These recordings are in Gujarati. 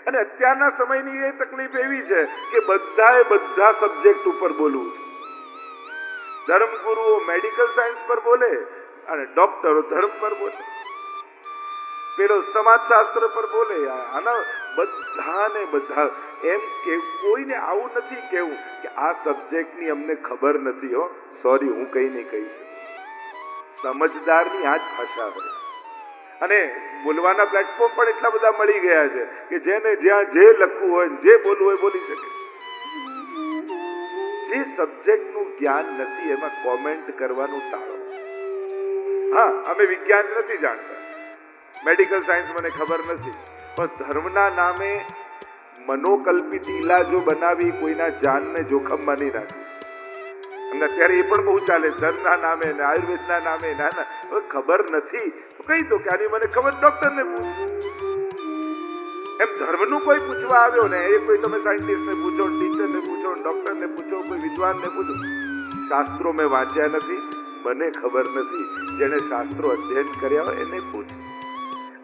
અને અત્યારના સમયની એ તકલીફ એવી છે કે બધાએ બધા સબ્જેક્ટ ઉપર બોલવું છે. ધર્મગુરુઓ મેડિકલ સાયન્સ પર બોલે અને ડોક્ટરો ધર્મ પર બોલે, પેલો સમાજશાસ્ત્ર પર બોલે. આના બધાને બધા એમ કે કોઈને આવું નથી કેવું કે આ સબ્જેક્ટની અમને ખબર નથી. હો સોરી, હું કઈ નહીં કહીશ. સમજદારની આ જ ભાષા હોય. અને બોલવાના પ્લેટફોર્મ પણ એટલા બધા મળી ગયા છે કે જેને જ્યાં જે લખવું હોય જે બોલવું હોય બોલી શકે. જે સબ્જેક્ટનું જ્ઞાન નથી એમાં કોમેન્ટ કરવાનું ટાળો. હા, અમે વિજ્ઞાન નથી જાણતા, મેડિકલ સાયન્સ મને ખબર નથી, પણ ધર્મના નામે મનોકલ્પિત ઈલાજો બનાવી કોઈના જાનને જોખમમાં નહીં રાખી. અને અત્યારે એ પણ બહુ ચાલે, ધર્મના નામે ને આયુર્વેદના નામે. ના, હવે ખબર નથી તો કહી દો કે આની મને ખબર, ડોક્ટરને પૂછો. એમ ધર્મનું કોઈ પૂછવા આવ્યો ને એ કોઈ તમે સાયન્ટિસ્ટને પૂછો, ટીચરને પૂછો, ડોક્ટરને પૂછો, કોઈ વિદ્વાનને પૂછો. શાસ્ત્રો મેં વાંચ્યા નથી, મને ખબર નથી. જેને શાસ્ત્રો અધ્યયન કર્યા હોય એને પૂછો.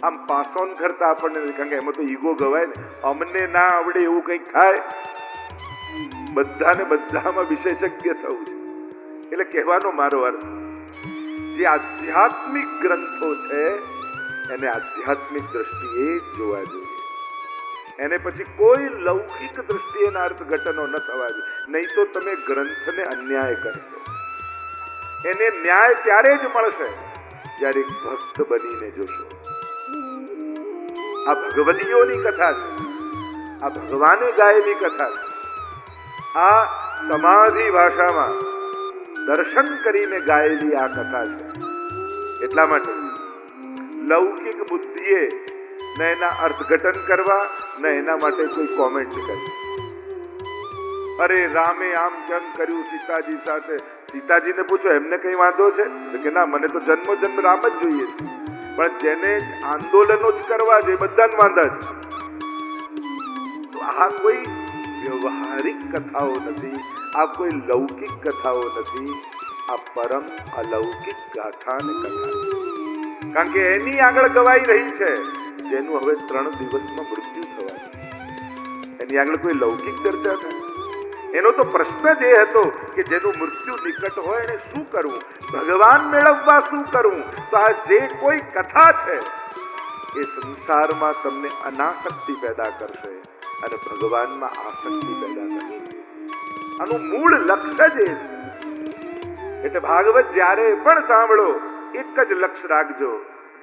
આમ પાસ ઓન કરતા આપણને, કારણ કે એમાં તો ઈગો ગવાય ને, અમને ના આવડે એવું કંઈક થાય. બધાને બધામાં વિશેષજ્ઞ થવું છે. એટલે કહેવાનો મારો અર્થ, જે આધ્યાત્મિક ગ્રંથો છે એને આધ્યાત્મિક દ્રષ્ટિએ જ જોવા જોઈએ. એને પછી કોઈ લૌકિક દ્રષ્ટિએના અર્થઘટનો ન થવા જોઈએ. નહીં તો તમે ગ્રંથને અન્યાય કરશો. એને ન્યાય ત્યારે જ મળશે જ્યારે ભક્ત બનીને જોશો. આ ભગવદીઓની કથા છે, આ ભગવાને ગાયેલી કથા છે. આ સમાધિ ભાષામાં દર્શન કરીને ગાયેલી આ કથા છે. એટલા માટે લૌકિક બુદ્ધિએ ન એના અર્થઘટન કરવા ન એના માટે કોઈ કોમેન્ટ કરવી. અરે રામે આમ કેમ કર્યું સીતાજી સાથે, સીતાજીને પૂછો એમને કઈ વાંધો છે કે ના, મને તો જન્મો જન્મ રામ જ જોઈએ છે. પણ જેને આંદોલનો જ કરવા છે બધાને વાંધા છે. તો આ કોઈ વ્યવહારિક કથાઓ નથી, આ કોઈ લૌકિક કથાઓ નથી, આ પરમ અલૌકિક ગાથા અને કથા. કારણ કે એની આગળ ગવાઈ રહી છે જેનું હવે 3 દિવસમાં મૃત્યુ થવાનું. એની આગળ કોઈ લૌકિક ચર્ચા નથી. એનો તો પ્રશ્ન જ એ હતો કે જેનું મૃત્યુ નિકટ હોય એને શું કરવું, ભગવાન મેળવવા શું કરવું. તો આ જે કોઈ કથા છે એ સંસારમાં તમને અનાસક્તિ પેદા કરશે અને ભગવાનમાં આસક્તિ પેદા કરશે. આનું મૂળ લક્ષ્ય જ એ છે. એટલે ભાગવત જ્યારે પણ સાંભળો એક જ લક્ષ્ય રાખજો,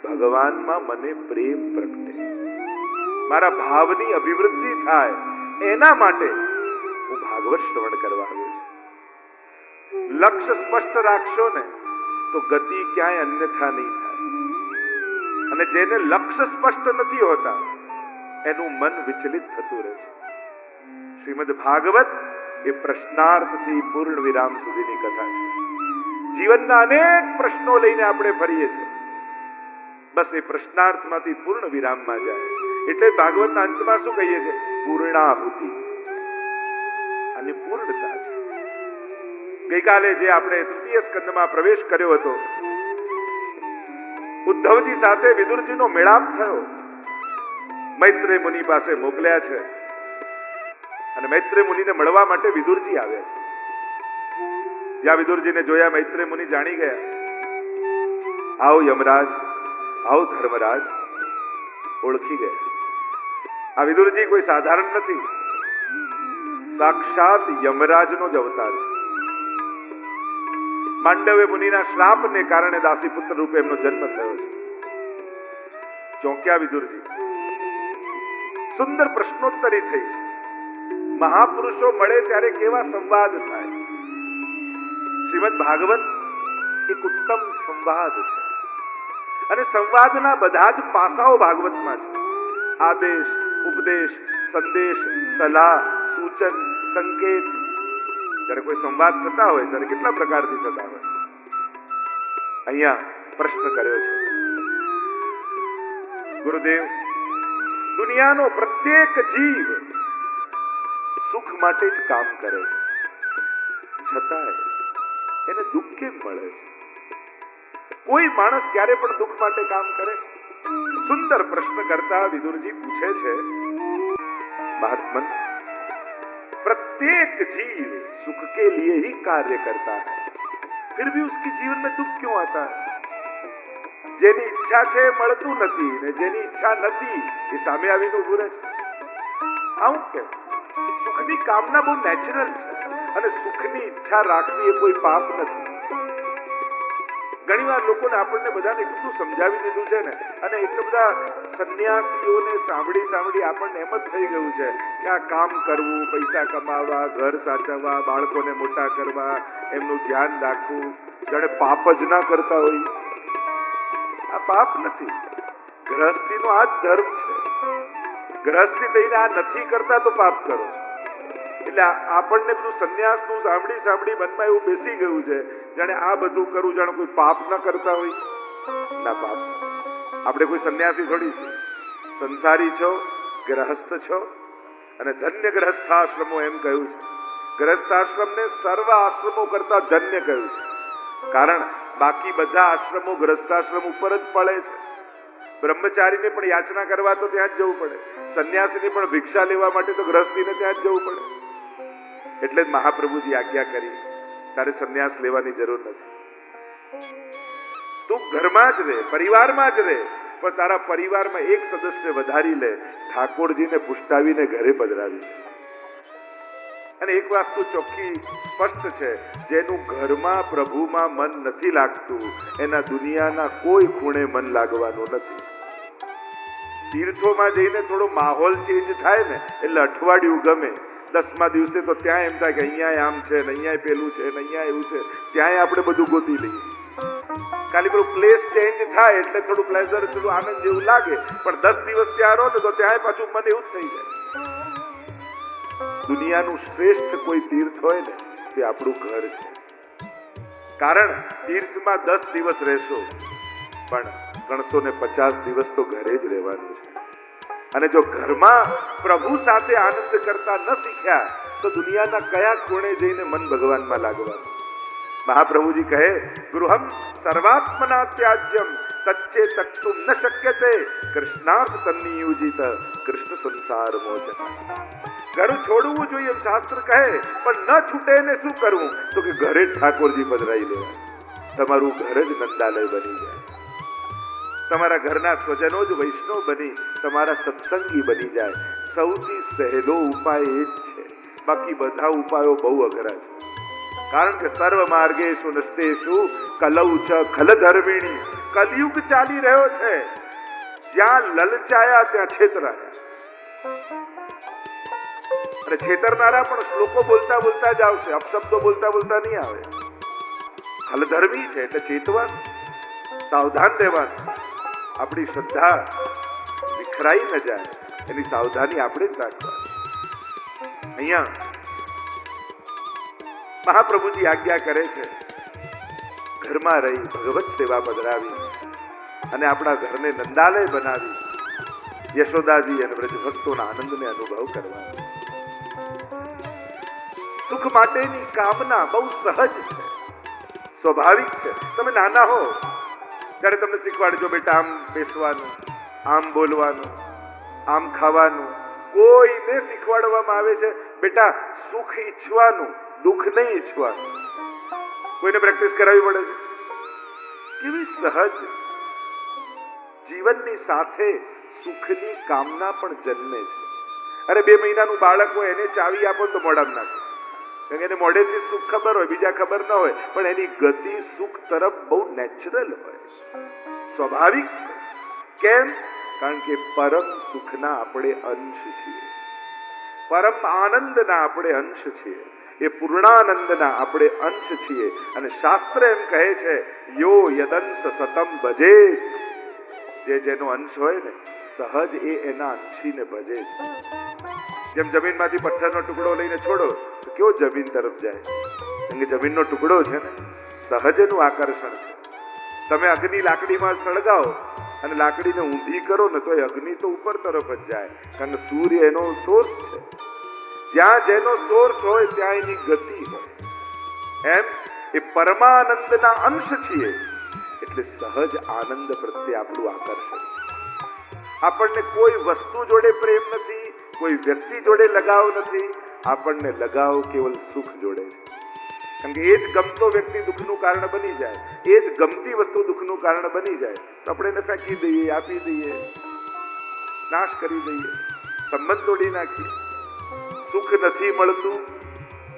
ભગવાનમાં મને પ્રેમ પ્રગટે, મારા ભાવની અભિવૃદ્ધિ થાય. એના માટે હું ભાગવત શ્રવણ કરવા આવ્યો છું. લક્ષ્ય સ્પષ્ટ રાખશો ને તો ગતિ ક્યાંય અન્યથા નહીં થાય. અને જેને લક્ષ્ય સ્પષ્ટ નથી હોતા એનું મન વિચલિત થતું રહે છે. શ્રીમદ ભાગવત એ પ્રશ્નાર્થથી પૂર્ણ વિરામ સુધીની કથા છે. જીવનના અનેક પ્રશ્નો લઈને આપણે ફરીએ છીએ, બસ એ પ્રશ્નાર્થમાંથી પૂર્ણ વિરામમાં જાય. એટલે ભાગવતના અંતમાં શું કહીએ છીએ? પૂર્ણાહુતિ અને પૂર્ણતા છે. ગઈકાલે જે આપણે તૃતીય સ્કંદમાં પ્રવેશ કર્યો હતો, ઉદ્ધવજી સાથે વિદુરજીનો મેળાપ થયો. મૈત્રેય મુનિ પાસે મોકલ્યા છે અને મૈત્રેય મુનિને મળવા માટે વિદુરજી આવ્યા છે. જ્યાં વિદુરજીને જોયા મૈત્રેય મુનિ જાણી ગયા, આવો યમરાજ, આવો ધર્મરાજ, ઓળખી ગયા. આ વિદુરજી કોઈ સાધારણ નથી, સાક્ષાત યમરાજનો જ અવતાર છે. માંડવ્ય મુનિના શ્રાપને કારણે દાસીપુત્ર રૂપે એમનો જન્મ થયો છે. ચોંક્યા વિદુરજી. સુંદર પ્રશ્નોત્તરી થઈ છે. મહાપુરુષો મળે ત્યારે કેવા સંવાદ થાય. શ્રીમદ ભાગવત એક ઉત્તમ સંવાદ છે અને સંવાદના બધા જ પાસાઓ ભાગવતમાં છે. આદેશ, ઉપદેશ, સંદેશ, સલાહ, સૂચન, સંકેત. જ્યારે કોઈ સંવાદ થતા હોય ત્યારે કેટલા પ્રકારથી થતા હોય. અહીંયા પ્રશ્ન કર્યો છે ગુરુદેવ, દુનિયાનો પ્રત્યેક જીવ સુખ માટે જ કામ કરે છે, છતાંય એને દુઃખ કેમ મળે છે? કોઈ માણસ ક્યારે પણ દુઃખ માટે કામ કરે? સુંદર પ્રશ્ન કરતા વિદુરજી પૂછે છે महात्मन, प्रत्येक जीव सुख के लिए ही कार्य करता है, फिर भी उसकी जीवन में दुख क्यों आता है? જેની ઈચ્છા છે મળતું નથી ને જેની ઈચ્છા નથી એ સામે આવીને ઊભું રહે છે. આવું કેમ? સુખની કામના બહુ નેચરલ છે અને સુખની ઈચ્છા રાખવી એ કોઈ પાપ નથી. ઘણી વાર લોકોને આપણને બધાને એટલું સમજાવી દીધું છે ને, અને એટલા બધા સંન્યાસીઓને સાંભળી આપણને એમ જ થઈ ગયું છે કે આ કામ કરવું, પૈસા કમાવા, ઘર સાચવવા, બાળકોને મોટા કરવા, એમનું ધ્યાન રાખવું, જાણે પાપ જ ના કરતા હોય. આ પાપ નથી. ગ્રહસ્થીનો આ જ ધર્મ છે. ગ્રહસ્થી થઈને આ નથી કરતા તો પાપ કરો છો. એટલે આપણને બધું સંન્યાસનું સાંભળી મનમાં એવું બેસી ગયું છે જાણે આ બધું કરવું જાણે કોઈ પાપ ન કરતા હોય. ના, પાપ. આપણે કોઈ સંન્યાસી થોડી છે. સંસારી છો, ગ્રહસ્થ છો, અને ધન્ય ગ્રહસ્થાશ્રમો એમ કહ્યું છે. ગ્રહસ્થાશ્રમને સર્વ આશ્રમો કરતા ધન્ય કહ્યું છે. કારણ બાકી બધા આશ્રમો ગ્રહસ્થાશ્રમ ઉપર જ પડે છે. બ્રહ્મચારીને પણ યાચના કરવા તો ત્યાં જ જવું પડે, સંન્યાસીને પણ ભિક્ષા લેવા માટે તો ગ્રહસ્થીને ત્યાં જ જવું પડે. એટલે જ મહાપ્રભુજી આજ્ઞા કરી, તારે સંન્યાસ લેવાની જરૂર નથી. તું ઘરમાં જ રહે, પરિવારમાં જ રહે, પણ તારા પરિવારમાં એક સદસ્ય વધારી લે, ઠાકોરજીને પુષ્ટાવીને ઘરે પધરાવી. અને એક વસ્તુ ચોખ્ખી સ્પષ્ટ છે, જેનું ઘરમાં પ્રભુમાં મન નથી લાગતું એના દુનિયાના કોઈ ખૂણે મન લાગવાનું નથી. તીર્થોમાં જઈને થોડો માહોલ ચેન્જ થાય ને એટલે અઠવાડિયું ગમે. 10મા દિવસે તો ત્યાં એમ થાય કે અહીંયા આમ છે ને અહીંયા પેલું છે ને અહીંયા એવું છે, ત્યાંય આપણે બધું ગોતી લઈએ. ખાલી પેલું પ્લેસ ચેન્જ થાય એટલે થોડું પ્લેઝર, થોડું આનંદ જેવું લાગે, પણ 10 દિવસ ત્યાં રહો ને તો ત્યાંય પાછું મન એવું જ થઈ જાય. દુનિયાનું શ્રેષ્ઠ કોઈ તીર્થ હોય ને તે આપણું ઘર છે. કારણ તીર્થમાં 10 દિવસ રહેશો પણ 350 દિવસ તો ઘરે જ રહેવાનું છે. અને જો ઘરમાં પ્રભુ સાથે આનંદ કરતા ન શીખ્યા તો દુનિયાના કયા ખૂણે જઈને મન ભગવાનમાં લાગવાનું. મહાપ્રભુજી કહે, ગૃહમ સર્વાત્મના ત્યાજ્યમ તચ્ચે તક્તુમ ન શક્યતે કૃષ્ણાર્થ તન્નિયુજિત કૃષ્ણ સંસાર મોચન. ઘર છોડવું જોઈએ એમ શાસ્ત્ર કહે, પણ ન છૂટે ને શું કરવું? તો કે ઘરે જ ઠાકોરજી પધરાઈ લેવા. તમારું ઘર જ નંદાલય બની જાય. તમારા ઘરના સ્વજનો જ વૈષ્ણવ બની તમારા સત્સંગી બની જાય. સૌથી સહેલો ઉપાય એ જ છે. બાકી બધા ઉપાયો બહુ અઘરા છે. કારણ કે સર્વ માર્ગેષુ નષ્ટેષુ કલૌ ચ ખલ ધર્મિણી. કલયુગ ચાલી રહ્યો છે. જ્યાં લલચાયા ત્યાં છેતરાયા. અને છેતરનારા પણ શ્લોકો બોલતા બોલતા જ આવશે, અપશબ્દો બોલતા બોલતા નહીં આવે. ખલધર્મી છે એટલે ચેતવાનું, સાવધાન રહેવાનું. આપણી શ્રદ્ધા વિખરાઈ ન જાય એની સાવધાની આપણે જ રાખવાની. અહીંયા મહાપ્રભુજી આજ્ઞા કરે છે, ઘરમાં રહી ભગવત સેવા પધરાવી અને આપણા ઘરને નંદાલય બનાવી યશોદાજી અને બ્રજ ભક્તોના આનંદને અનુભવ કરવા. સુખ માટેની કામના બહુ સહજ છે, સ્વાભાવિક છે. તમે નાના હો ત્યારે તમને શીખવાડજો, બેટા આમ બેસવાનું, આમ બોલવાનું, આમ ખાવાનું. કોઈને શીખવાડવામાં આવે છે બેટા સુખ ઈચ્છવાનું, દુઃખ નહીં ઈચ્છવાનું. કોઈને પ્રેક્ટિસ કરાવવી પડે છે. કેવી સહજ. જીવનની સાથે સુખની કામના પણ જન્મે છે. અરે 2 મહિનાનું બાળક હોય એને ચાવી આપો તો મોઢામાં નાખે, કારણ કે એને મોઢેથી સુખ ખબર હોય, બીજા ખબર ન હોય, પણ એની ગતિ સુખ તરફ બહુ નેચરલ હોય, સ્વાભાવિક. કેમ? કારણ કે પરમ સુખના આપણે અંશ છીએ, પરમ આનંદના આપણે અંશ છીએ, એ પૂર્ણાનંદના આપણે અંશ છીએ. અને શાસ્ત્ર એમ કહે છે, યો યદંશ સતમ ભજે. જેનો અંશ હોય ને સહજ એ એના અંશીને ભજે. જેમ જમીનમાંથી પથ્થરનો ટુકડો લઈને છોડો તો કેવો જમીન તરફ જાય, કેમ કે જમીનનો ટુકડો છે ને, સહજ એનું આકર્ષણ છે. તમે અગ્નિ લાકડીમાં સળગાવો અને લાકડીને ઊંધી કરો ને તો એ અગ્નિ તો ઉપર તરફ જ જાય, કારણ કે સૂર્ય એનો સોર્સ છે. જ્યાં જેનો સોર્સ હોય ત્યાં એની ગતિ હોય. એમ એ પરમાનંદના અંશ છીએ એટલે સહજ આનંદ પ્રત્યે આપણું આકર્ષણ. આપણને કોઈ વસ્તુ જોડે પ્રેમ નથી, કોઈ વ્યક્તિ જોડે લગાવ નથી, આપણને લગાવ કેવલ સુખ જોડે છે. કારણ કે એ જ ગમતો વ્યક્તિ દુઃખનું કારણ બની જાય, એ જ ગમતી વસ્તુ દુઃખનું કારણ બની જાય તો આપણે એને ફેંકી દઈએ, આપી દઈએ, નાશ કરી દઈએ, સંબંધ તોડી નાખીએ. સુખ નથી મળતું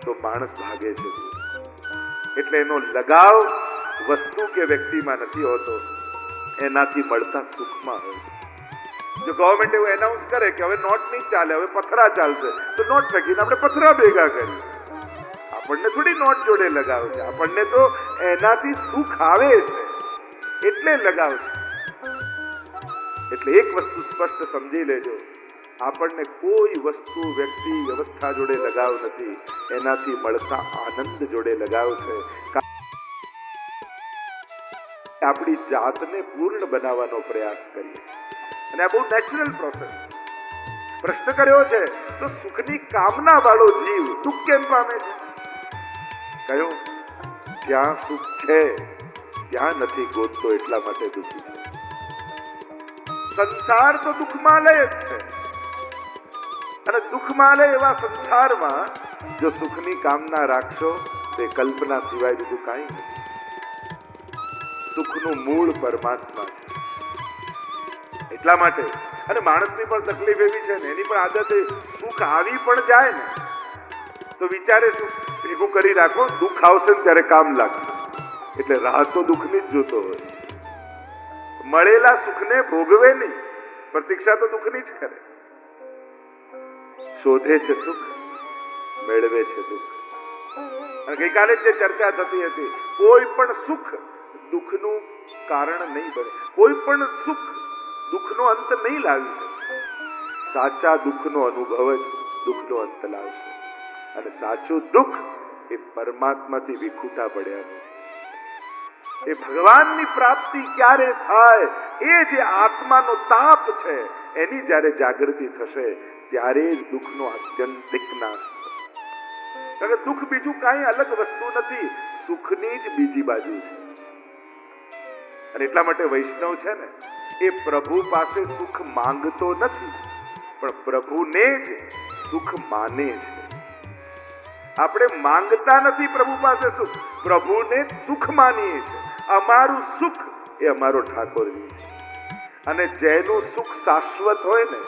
તો માણસ ભાગે છે. એટલે એનો લગાવ વસ્તુ કે વ્યક્તિમાં નથી હોતો, એનાથી મળતા સુખમાં હોય છે. જો ગવર્મેન્ટ એવું એનાઉન્સ કરે કે હવે નોટ નહીં ચાલે, હવે પથરા ચાલશે, તો નોટ ફેંકીને આપણે પથરા ભેગા કરીએ. આપણને થોડી નોટ જોડે લગાવ છે, આપણને તો એનાથી સુખ આવે છે એટલે લગાવ છે. એટલે એક વસ્તુ સ્પષ્ટ સમજી લેજો, આપણને કોઈ વસ્તુ, વ્યક્તિ, વ્યવસ્થા જોડે લગાવ નથી, એનાથી મળતા આનંદ જોડે લગાવ છે. આપણી જાતને પૂર્ણ બનાવવાનો પ્રયાસ કરીએ અને આ બહુ નેચરલ પ્રોસેસ. પ્રશ્ન કર્યો છે તો સુખની કામના વાળો જીવ દુઃખ કેમ પામે છે? કહ્યું, જ્યાં સુખ છે ત્યાં નથી ગોતતો, એટલા માટે દુઃખી છે. સંસાર તો દુઃખમાલય જ છે અને દુઃખમાલય એવા સંસારમાં જો સુખની કામના રાખશો તે કલ્પના સિવાય બીજું કાંઈ નથી. સુખનું મૂળ પરમાત્મા છે. એટલા માટે અને માણસની પણ તકલીફ એવી છે ને, એની પણ આદત સુખ આવી પણ જાય ને તો વિચારે શું ભેગું કરી રાખો, દુઃખ આવશે ને ત્યારે કામ લાગશે. એટલે રાહ તો દુઃખની જ જોતો હોય. મળેલા સુખને ભોગવે નહીં, પ્રતીક્ષા તો દુઃખની જ કરે. શોધે છે સુખ, મેળવે છે દુઃખ. અને ગઈકાલે જે ચર્ચા થતી હતી, કોઈ પણ સુખ દુઃખનું કારણ નહીં બને, કોઈ પણ સુખ દુઃખનો અંત નહીં લાવી શકે. સાચા દુઃખનો અનુભવ જ દુઃખનો અંત લાવશે. અને સાચું દુઃખ એ પરમાત્માથી વિખૂટા પડ્યાનું છે. એ ભગવાનની પ્રાપ્તિ ક્યારે થાય, એ જે આત્માનો તાપ છે એની જ્યારે જાગૃતિ થશે ત્યારે જ દુઃખનો આત્યંતિક નાશ થશે. કારણ કે દુઃખ બીજું કાંઈ અલગ વસ્તુ નથી, સુખની જ બીજી બાજુ છે. અને એટલા માટે વૈષ્ણવ છે ને એ પ્રભુ પાસે સુખ માંગતો નથી, પણ પ્રભુને જ સુખ માને છે. આપણે માંગતા નથી પ્રભુ પાસે સુખ, પ્રભુને જ સુખ માનીએ છીએ. અમારું સુખ એ અમારો ઠાકોરજી છે. અને જેનું સુખ શાશ્વત હોય ને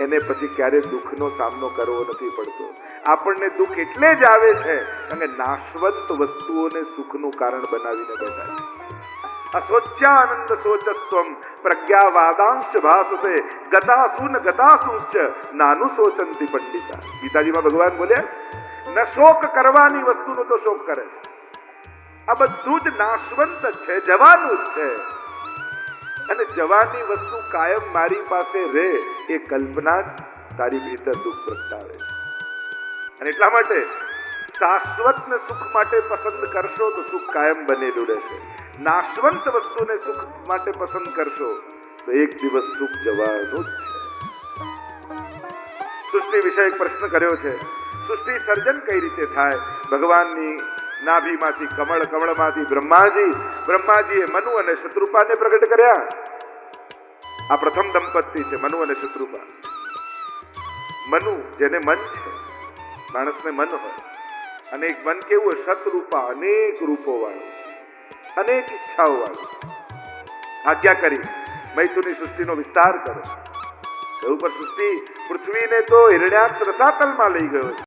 એને પછી ક્યારે દુઃખનો સામનો કરવો નથી પડતો. આપણને દુઃખ એટલે જ આવે છે કારણ કે નાશવંત વસ્તુઓને સુખનું કારણ બનાવીને બેઠા છે. અસ્વચ્છાનંદ સોચસ્ત્વમ પ્રજ્ઞાવાદાંશ ભાસસે ગતાસુન ગતાસુશ્ચ નાનું સોચંતી પંડિતા. ગીતાજીમાં ભગવાન બોલ્યા, ન શોક કરવાની વસ્તુનો તો શોક કરે છે. આ બધું જ નાશવંત છે, જવાનું જ છે. અને જવાની વસ્તુ કાયમ મારી પાસે રહે એ કલ્પના જ તારી ભીતર દુઃખ પ્રગટાવે છે. અને એટલા માટે શાશ્વત ને સુખ માટે પસંદ કરશો તો સુખ કાયમ બનેલું રહેશે. નાશવંત વસ્તુને સુખ માટે પસંદ કરશો તો એક દિવસ સુખ જવાનું જ છે. સૃષ્ટિ વિશે એક પ્રશ્ન કર્યો છે, સૃષ્ટિ સર્જન કઈ રીતે થાય? ભગવાનની નાભીમાંથી કમળ, કમળમાંથી બ્રહ્માજીએ મનુ અને શત્રુપાને પ્રગટ કર્યા. આ પ્રથમ દંપતી છે, મનુ અને શત્રુપા. મનુ જેને મન છે, માણસને મન હોય, અને એક મન કેવું હોય? શત્રુપા, અનેક રૂપો વાળું, અનેક ઈચ્છાઓ વાળું. આજ્ઞા કરી મૈથુની સૃષ્ટિનો વિસ્તાર કરો. એવું પર સૃષ્ટિ પૃથ્વીને તો હિરણ્યાક્ષ રસાતલમાં લઈ ગયો છે.